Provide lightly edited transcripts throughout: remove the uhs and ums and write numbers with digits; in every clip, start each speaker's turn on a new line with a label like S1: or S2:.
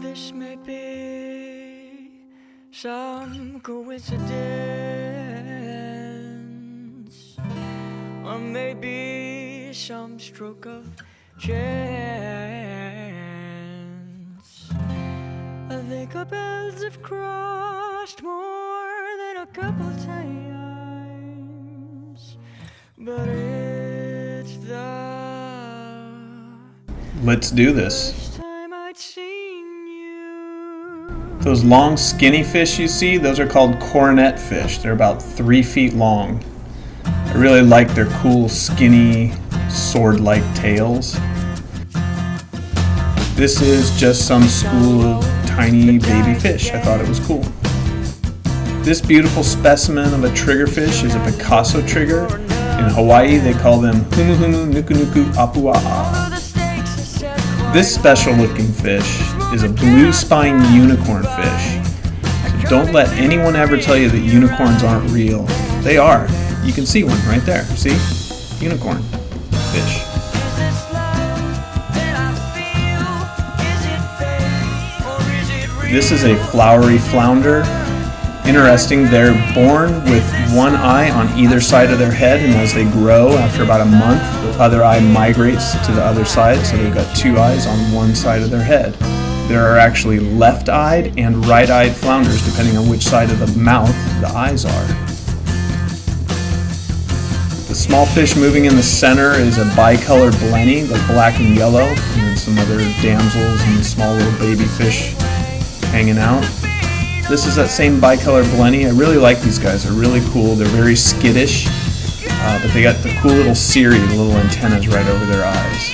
S1: This may be some coincidence, or maybe some stroke of chance. I think our paths have crossed more than a couple times, but it's the
S2: Let's do this.
S1: first time I'd seen you.
S2: Those long skinny fish you see, those are called coronet fish. They're about 3 feet long. I really like their cool skinny sword-like tails. This is just some school of tiny baby fish. I thought it was cool. This beautiful specimen of a triggerfish is a Picasso trigger. In Hawaii, they call them humu humu nuku nuku apua'a. This special looking fish is a blue spine unicorn fish. So don't let anyone ever tell you that unicorns aren't real. They are. You can see one right there. See? Unicorn fish. This is a flowery flounder. Interesting, they're born with one eye on either side of their head, and as they grow, after about a month, the other eye migrates to the other side, so they've got 2 eyes on one side of their head. There are actually left-eyed and right-eyed flounders, depending on which side of the mouth the eyes are. The small fish moving in the center is a bicolored blenny, like black and yellow, and then some other damsels and small little baby fish hanging out. This is that same bicolored blenny. I really like these guys. They're really cool. They're very skittish, but they got the cool little cirri, the little antennas right over their eyes.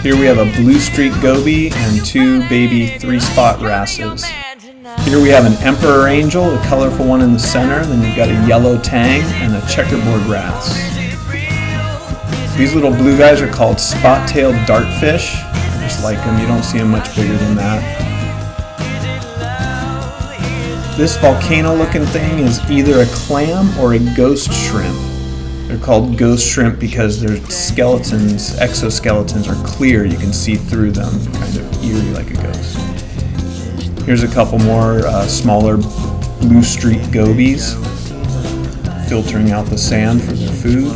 S2: Here we have a blue streak goby and 2 baby 3-spot wrasses. Here we have an emperor angel, the colorful one in the center. Then you've got a yellow tang and a checkerboard wrasse. These little blue guys are called spot-tailed dartfish. I just like them. You don't see them much bigger than that. This volcano-looking thing is either a clam or a ghost shrimp. They're called ghost shrimp because their skeletons, exoskeletons, are clear. You can see through them, kind of eerie like a ghost. Here's a couple more smaller blue streak gobies, filtering out the sand for their food.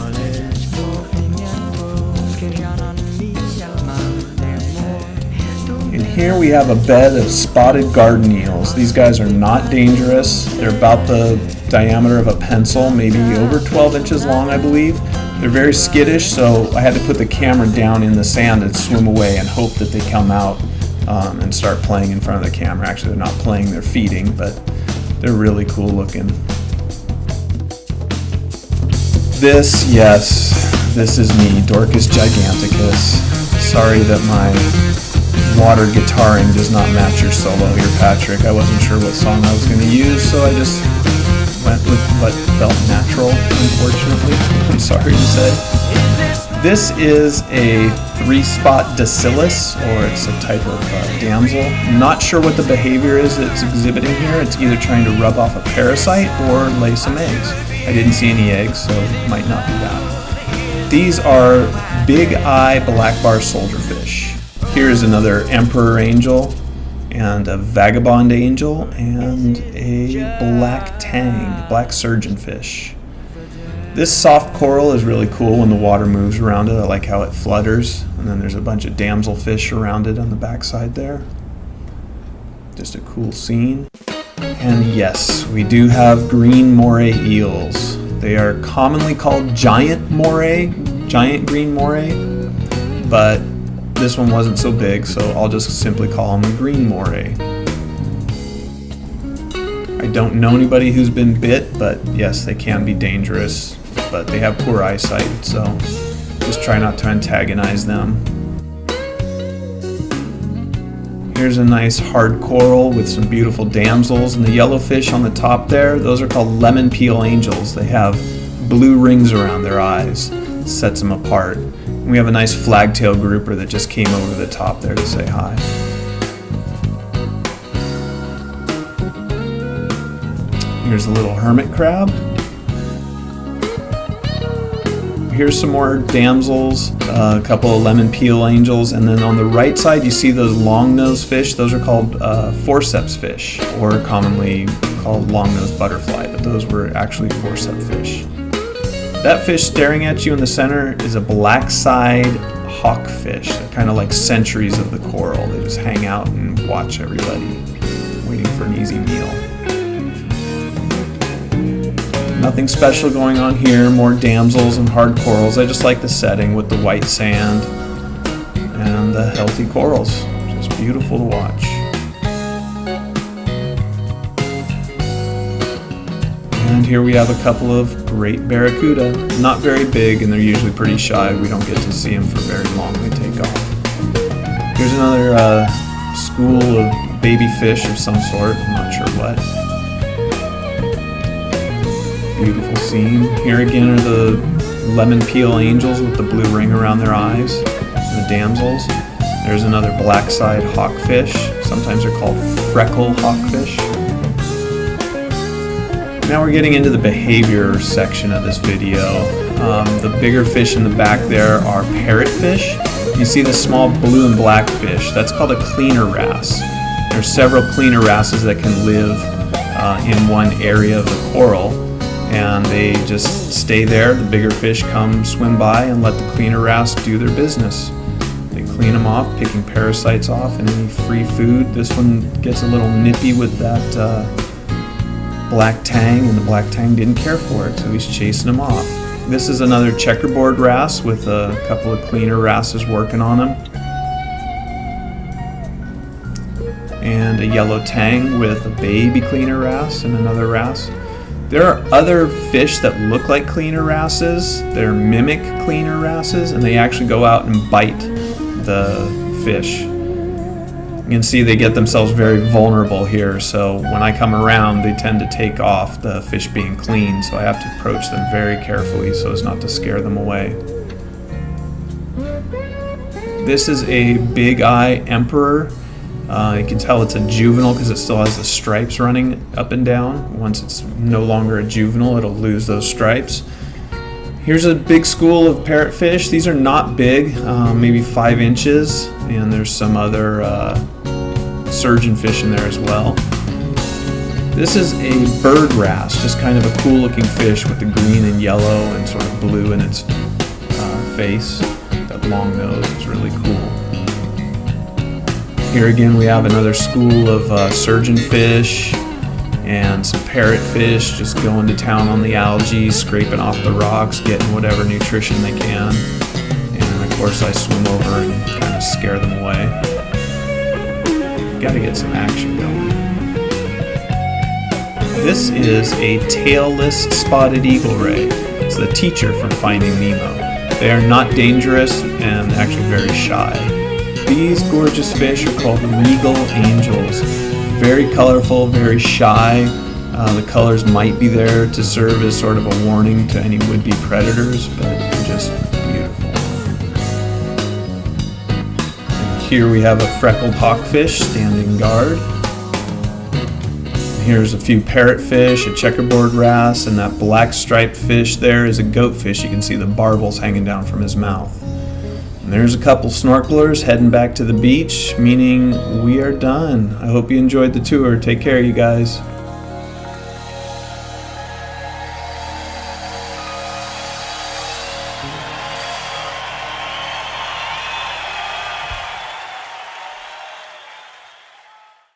S2: And here we have a bed of spotted garden eels. These guys are not dangerous. They're about the diameter of a pencil, maybe over 12 inches long, I believe. They're very skittish, so I had to put the camera down in the sand and swim away and hope that they come out and start playing in front of the camera. Actually, they're not playing, they're feeding, but they're really cool looking. This is me, Dorcas giganticus. Sorry that my water guitaring does not match your solo here, Patrick. I wasn't sure what song I was going to use, so I just went with what felt natural, unfortunately. I'm sorry to say. This is a 3-spot dacillus, or it's a type of damsel. I'm not sure what the behavior is it's exhibiting here. It's either trying to rub off a parasite or lay some eggs. I didn't see any eggs, so it might not be that. These are big eye black bar soldierfish. Here's another emperor angel and a vagabond angel and a black tang, black surgeonfish. This soft coral is really cool when the water moves around it. I like how it flutters. And then there's a bunch of damselfish around it on the backside there. Just a cool scene. And yes, we do have green moray eels. They are commonly called giant moray, giant green moray, but this one wasn't so big, so I'll just simply call them a green moray. I don't know anybody who's been bit, but yes, they can be dangerous, but they have poor eyesight, so just try not to antagonize them. Here's a nice hard coral with some beautiful damsels, and the yellowfish on the top there, those are called lemon peel angels. They have blue rings around their eyes, sets them apart. And we have a nice flagtail grouper that just came over the top there to say hi. Here's a little hermit crab. here's some more damsels, a couple of lemon peel angels, and then on the right side you see those long-nosed fish. Those are called forceps fish, or commonly called long-nosed butterfly, but those were actually forceps fish. That fish staring at you in the center is a black-side hawkfish. They're kind of like sentries of the coral. They just hang out and watch everybody, waiting for an easy meal. Nothing special going on here, more damsels and hard corals. I just like the setting with the white sand and the healthy corals. Just beautiful to watch. And here we have a couple of great barracuda. Not very big, and they're usually pretty shy. We don't get to see them for very long. They take off. Here's another school of baby fish of some sort. I'm not sure what. Beautiful scene. Here again are the lemon peel angels with the blue ring around their eyes, the damsels. There's another black-side hawkfish. Sometimes they're called freckle hawkfish. Now we're getting into the behavior section of this video. The bigger fish in the back there are parrotfish. You see the small blue and black fish. That's called a cleaner wrasse. There are several cleaner wrasses that can live in one area of the coral, and they just stay there. The bigger fish come swim by and let the cleaner wrasse do their business. They clean them off, picking parasites off and any free food. This one gets a little nippy with that black tang, and the black tang didn't care for it, so he's chasing him off. This is another checkerboard wrasse with a couple of cleaner wrasses working on him. And a yellow tang with a baby cleaner wrasse and another wrasse. There are other fish that look like cleaner wrasses. They're mimic cleaner wrasses, and they actually go out and bite the fish. You can see they get themselves very vulnerable here, so when I come around they tend to take off, the fish being clean, so I have to approach them very carefully so as not to scare them away. This is a big eye emperor. You can tell it's a juvenile because it still has the stripes running up and down. Once it's no longer a juvenile, it'll lose those stripes. Here's a big school of parrotfish. These are not big, maybe 5 inches, and there's some other surgeonfish in there as well. This is a bird wrasse, just kind of a cool looking fish with the green and yellow and sort of blue in its face. That long nose is really cool. Here again we have another school of surgeonfish and some parrotfish just going to town on the algae, scraping off the rocks, getting whatever nutrition they can. And of course I swim over and kind of scare them away. Gotta get some action going. This is a tailless spotted eagle ray. It's the teacher from Finding Nemo. They are not dangerous and actually very shy. These gorgeous fish are called regal angels. Very colorful, very shy. The colors might be there to serve as sort of a warning to any would-be predators, but they're just beautiful. And here we have a freckled hawkfish standing guard. Here's a few parrotfish, a checkerboard wrasse, and that black striped fish there is a goatfish. You can see the barbels hanging down from his mouth. And there's a couple snorkelers heading back to the beach, meaning we are done. I hope you enjoyed the tour. Take care, you guys.